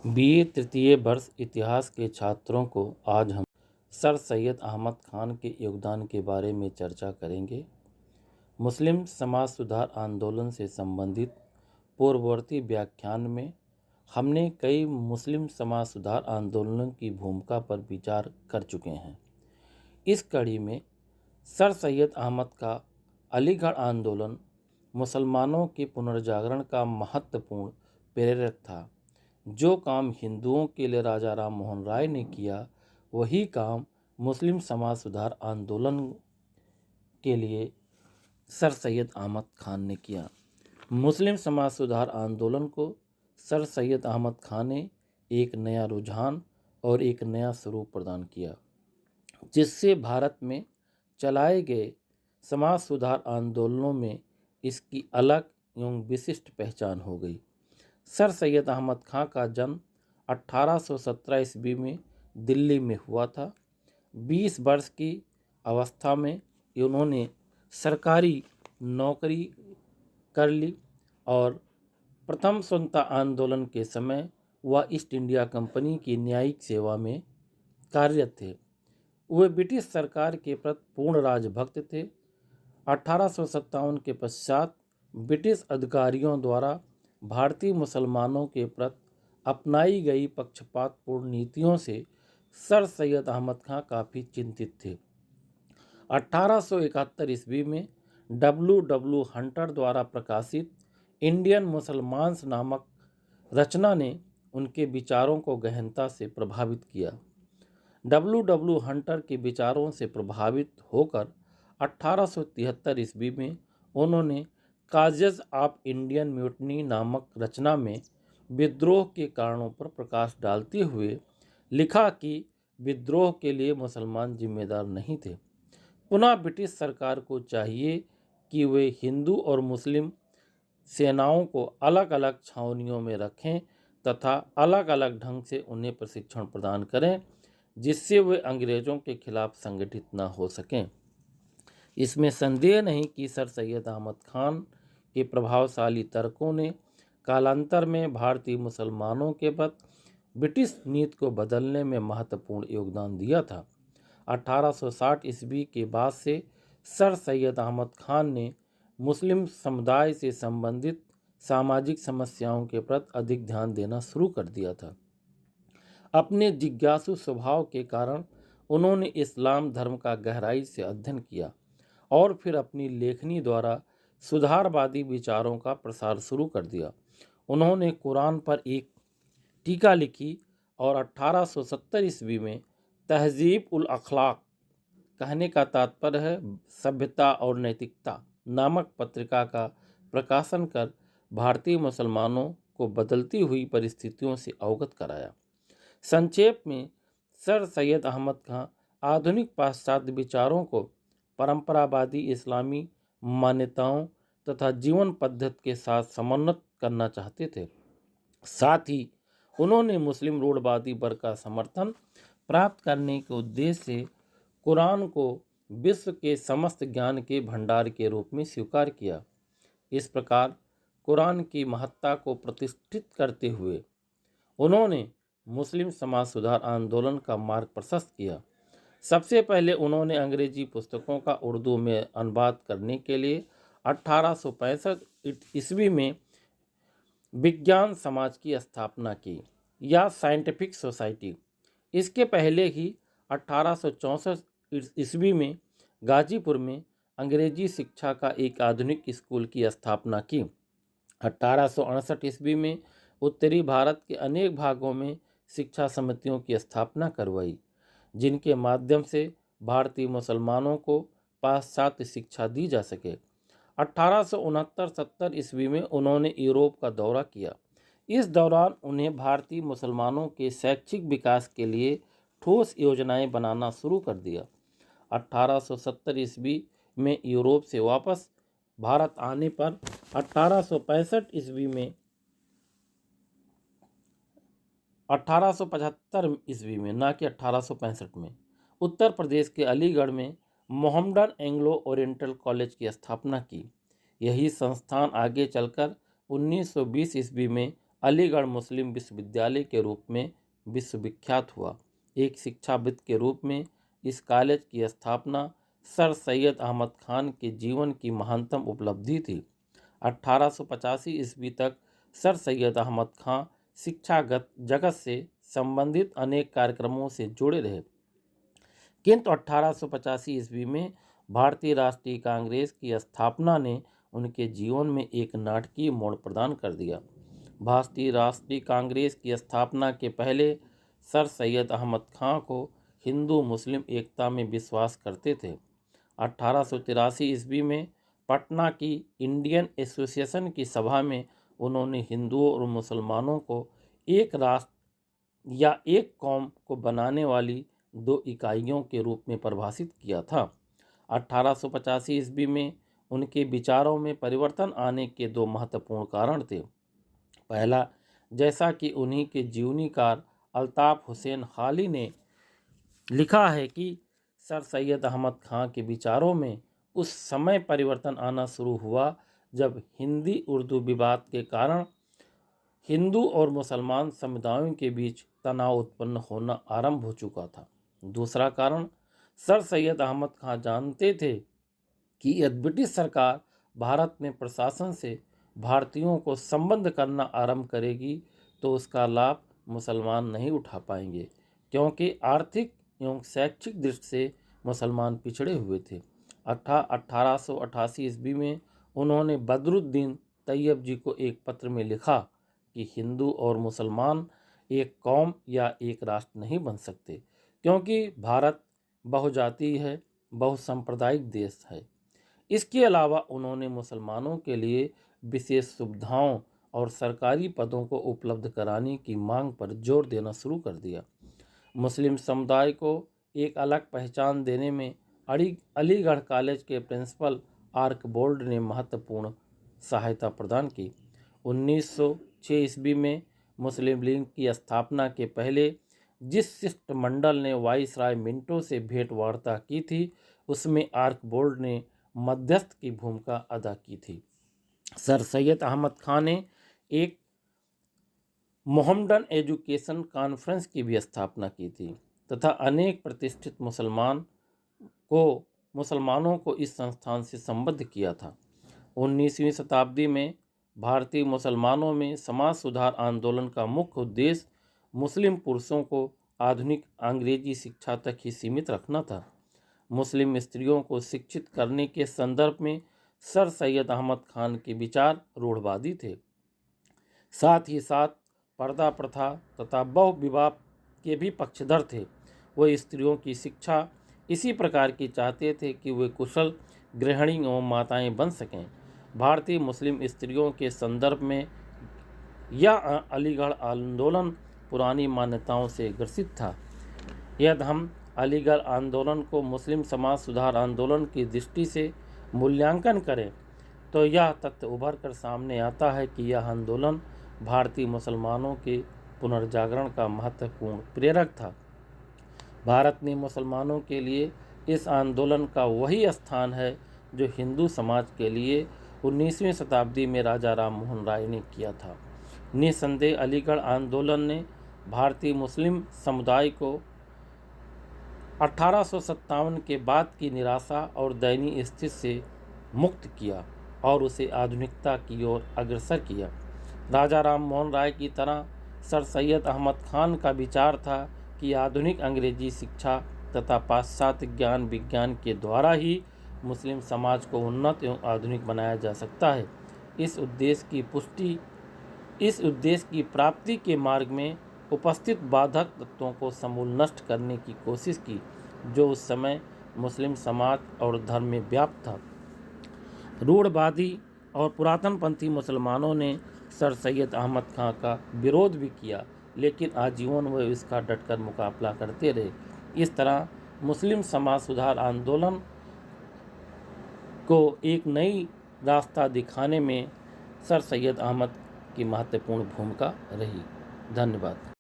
BA तृतीय वर्ष इतिहास के छात्रों को आज हम सर सैयद अहमद खान के योगदान के बारे में चर्चा करेंगे। मुस्लिम समाज सुधार आंदोलन से संबंधित पूर्ववर्ती व्याख्यान में हमने कई मुस्लिम समाज सुधार आंदोलन की भूमिका पर विचार कर चुके हैं। इस कड़ी में सर सैयद अहमद का अलीगढ़ आंदोलन मुसलमानों के पुनर्जागरण का महत्वपूर्ण प्रेरक था। जो काम हिंदुओं के लिए राजा राम मोहन राय ने किया, वही काम मुस्लिम समाज सुधार आंदोलन के लिए सर सैयद अहमद खान ने किया। मुस्लिम समाज सुधार आंदोलन को सर सैयद अहमद खान ने एक नया रुझान और एक नया स्वरूप प्रदान किया, जिससे भारत में चलाए गए समाज सुधार आंदोलनों में इसकी अलग एवं विशिष्ट पहचान हो गई। सर सैयद अहमद खान का जन्म 1817 ईस्वी में दिल्ली में हुआ था। 20 वर्ष की अवस्था में उन्होंने सरकारी नौकरी कर ली और प्रथम स्वतंत्रता आंदोलन के समय वह ईस्ट इंडिया कंपनी की न्यायिक सेवा में कार्यरत थे। वे ब्रिटिश सरकार के प्रति पूर्ण राजभक्त थे। 1857 के पश्चात ब्रिटिश अधिकारियों द्वारा भारतीय मुसलमानों के प्रति अपनाई गई पक्षपातपूर्ण नीतियों से सर सैयद अहमद खान काफ़ी चिंतित थे। 1871 ईस्वी में W. हंटर द्वारा प्रकाशित इंडियन मुसलमान्स नामक रचना ने उनके विचारों को गहनता से प्रभावित किया। W. हंटर के विचारों से प्रभावित होकर 1873 ईस्वी में उन्होंने काजेज ऑफ इंडियन म्यूटनी नामक रचना में विद्रोह के कारणों पर प्रकाश डालते हुए लिखा कि विद्रोह के लिए मुसलमान जिम्मेदार नहीं थे। पुनः ब्रिटिश सरकार को चाहिए कि वे हिंदू और मुस्लिम सेनाओं को अलग अलग छावनियों में रखें तथा अलग अलग ढंग से उन्हें प्रशिक्षण प्रदान करें, जिससे वे अंग्रेज़ों के खिलाफ संगठित न हो सकें। इसमें संदेह नहीं कि सर सैयद अहमद खान के प्रभावशाली तर्कों ने कालांतर में भारतीय मुसलमानों के प्रति ब्रिटिश नीति को बदलने में महत्वपूर्ण योगदान दिया था। 1860 ईस्वी के बाद से सर सैयद अहमद खान ने मुस्लिम समुदाय से संबंधित सामाजिक समस्याओं के प्रति अधिक ध्यान देना शुरू कर दिया था। अपने जिज्ञासु स्वभाव के कारण उन्होंने इस्लाम धर्म का गहराई से अध्ययन किया और फिर अपनी लेखनी द्वारा सुधारवादी विचारों का प्रसार शुरू कर दिया। उन्होंने कुरान पर एक टीका लिखी और 1870 ईस्वी में तहजीब उल अखलाक, कहने का तात्पर्य है सभ्यता और नैतिकता, नामक पत्रिका का प्रकाशन कर भारतीय मुसलमानों को बदलती हुई परिस्थितियों से अवगत कराया। संक्षेप में सर सैयद अहमद खान आधुनिक पाश्चात्य विचारों को परंपरावादी इस्लामी मान्यताओं तथा जीवन पद्धति के साथ समन्वित करना चाहते थे। साथ ही उन्होंने मुस्लिम रूढ़वादी वर्ग का समर्थन प्राप्त करने के उद्देश्य से कुरान को विश्व के समस्त ज्ञान के भंडार के रूप में स्वीकार किया। इस प्रकार कुरान की महत्ता को प्रतिष्ठित करते हुए उन्होंने मुस्लिम समाज सुधार आंदोलन का मार्ग प्रशस्त किया। सबसे पहले उन्होंने अंग्रेजी पुस्तकों का उर्दू में अनुवाद करने के लिए 1865 ईस्वी में विज्ञान समाज की स्थापना की, या साइंटिफिक सोसाइटी। इसके पहले ही 1864 ईस्वी में गाजीपुर में अंग्रेजी शिक्षा का एक आधुनिक स्कूल की स्थापना की। 1868 ईस्वी में उत्तरी भारत के अनेक भागों में शिक्षा समितियों की स्थापना करवाई, जिनके माध्यम से भारतीय मुसलमानों को पाश्चात्य शिक्षा दी जा सके। 1869-70 ईस्वी में उन्होंने यूरोप का दौरा किया। इस दौरान उन्हें भारतीय मुसलमानों के शैक्षिक विकास के लिए ठोस योजनाएं बनाना शुरू कर दिया। 1870 ईस्वी में यूरोप से वापस भारत आने पर 1865 ईस्वी में 1875 ईस्वी में, ना कि 1865 में, उत्तर प्रदेश के अलीगढ़ में मोहम्मडन एंग्लो ओरिएंटल कॉलेज की स्थापना की। यही संस्थान आगे चलकर 1920 ईस्वी में अलीगढ़ मुस्लिम विश्वविद्यालय के रूप में विश्वविख्यात हुआ। एक शिक्षाविद के रूप में इस कॉलेज की स्थापना सर सैयद अहमद खान के जीवन की महानतम उपलब्धि थी। 1885 ईस्वी तक सर सैयद अहमद खान शिक्षागत जगत से संबंधित अनेक कार्यक्रमों से जुड़े रहे, किंतु 1885 ईस्वी में भारतीय राष्ट्रीय कांग्रेस की स्थापना ने उनके जीवन में एक नाटकीय मोड़ प्रदान कर दिया। भारतीय राष्ट्रीय कांग्रेस की स्थापना के पहले सर सैयद अहमद खान को हिंदू मुस्लिम एकता में विश्वास करते थे। 1883 ईस्वी में पटना की इंडियन एसोसिएशन की सभा में उन्होंने हिंदुओं और मुसलमानों को एक राष्ट्र या एक कौम को बनाने वाली दो इकाइयों के रूप में परिभाषित किया था। 1885 ईस्वी में उनके विचारों में परिवर्तन आने के दो महत्वपूर्ण कारण थे। पहला, जैसा कि उन्हीं के जीवनीकार अल्ताफ हुसैन हाली ने लिखा है कि सर सैयद अहमद खान के विचारों में उस समय परिवर्तन आना शुरू हुआ जब हिंदी उर्दू विवाद के कारण हिंदू और मुसलमान समुदायों के बीच तनाव उत्पन्न होना आरंभ हो चुका था। दूसरा कारण, सर सैयद अहमद खान जानते थे कि यदि ब्रिटिश सरकार भारत में प्रशासन से भारतीयों को संबद्ध करना आरंभ करेगी तो उसका लाभ मुसलमान नहीं उठा पाएंगे, क्योंकि आर्थिक एवं शैक्षिक दृष्टि से मुसलमान पिछड़े हुए थे। 1888 ईस्वी में उन्होंने बदरुद्दीन तैयब जी को एक पत्र में लिखा कि हिंदू और मुसलमान एक कौम या एक राष्ट्र नहीं बन सकते, क्योंकि भारत बहुजातीय है, बहुसांप्रदायिक देश है। इसके अलावा उन्होंने मुसलमानों के लिए विशेष सुविधाओं और सरकारी पदों को उपलब्ध कराने की मांग पर जोर देना शुरू कर दिया। मुस्लिम समुदाय को एक अलग पहचान देने में अलीगढ़ कॉलेज के प्रिंसिपल आर्कबोल्ड ने महत्वपूर्ण सहायता प्रदान की। 1906 ईस्वी में मुस्लिम लीग की स्थापना के पहले जिस शिष्टमंडल ने वाइसराय मिंटो से भेंट वार्ता की थी, उसमें आर्कबोल्ड ने मध्यस्थ की भूमिका अदा की थी। सर सैयद अहमद खान ने एक मोहम्मडन एजुकेशन कॉन्फ्रेंस की भी स्थापना की थी तथा अनेक प्रतिष्ठित मुसलमानों को इस संस्थान से संबद्ध किया था। 19वीं शताब्दी में भारतीय मुसलमानों में समाज सुधार आंदोलन का मुख्य उद्देश्य मुस्लिम पुरुषों को आधुनिक अंग्रेजी शिक्षा तक ही सीमित रखना था। मुस्लिम स्त्रियों को शिक्षित करने के संदर्भ में सर सैयद अहमद खान के विचार रूढ़वादी थे। साथ ही साथ पर्दा प्रथा तथा बहु विवाह के भी पक्षधर थे। वे स्त्रियों की शिक्षा इसी प्रकार की चाहते थे कि वे कुशल गृहिणी एवं माताएं बन सकें। भारतीय मुस्लिम स्त्रियों के संदर्भ में यह अलीगढ़ आंदोलन पुरानी मान्यताओं से ग्रसित था। यदि हम अलीगढ़ आंदोलन को मुस्लिम समाज सुधार आंदोलन की दृष्टि से मूल्यांकन करें तो यह तथ्य उभर कर सामने आता है कि यह आंदोलन भारतीय मुसलमानों के पुनर्जागरण का महत्वपूर्ण प्रेरक था। भारत में मुसलमानों के लिए इस आंदोलन का वही स्थान है जो हिंदू समाज के लिए 19वीं शताब्दी में राजा राम मोहन राय ने किया था। निसंदेह अलीगढ़ आंदोलन ने भारतीय मुस्लिम समुदाय को 1857 के बाद की निराशा और दयनीय स्थिति से मुक्त किया और उसे आधुनिकता की ओर अग्रसर किया। राजा राम मोहन राय की तरह सर सैयद अहमद खान का विचार था कि आधुनिक अंग्रेजी शिक्षा तथा पाश्चात्य ज्ञान विज्ञान के द्वारा ही मुस्लिम समाज को उन्नत एवं आधुनिक बनाया जा सकता है। इस उद्देश्य की प्राप्ति के मार्ग में उपस्थित बाधक तत्वों को समूल नष्ट करने की कोशिश की, जो उस समय मुस्लिम समाज और धर्म में व्याप्त था। रूढ़वादी और पुरातनपंथी मुसलमानों ने सर सैयद अहमद खान का विरोध भी किया, लेकिन आजीवन वे इसका डटकर मुकाबला करते रहे। इस तरह मुस्लिम समाज सुधार आंदोलन को एक नई रास्ता दिखाने में सर सैयद अहमद की महत्वपूर्ण भूमिका रही। धन्यवाद।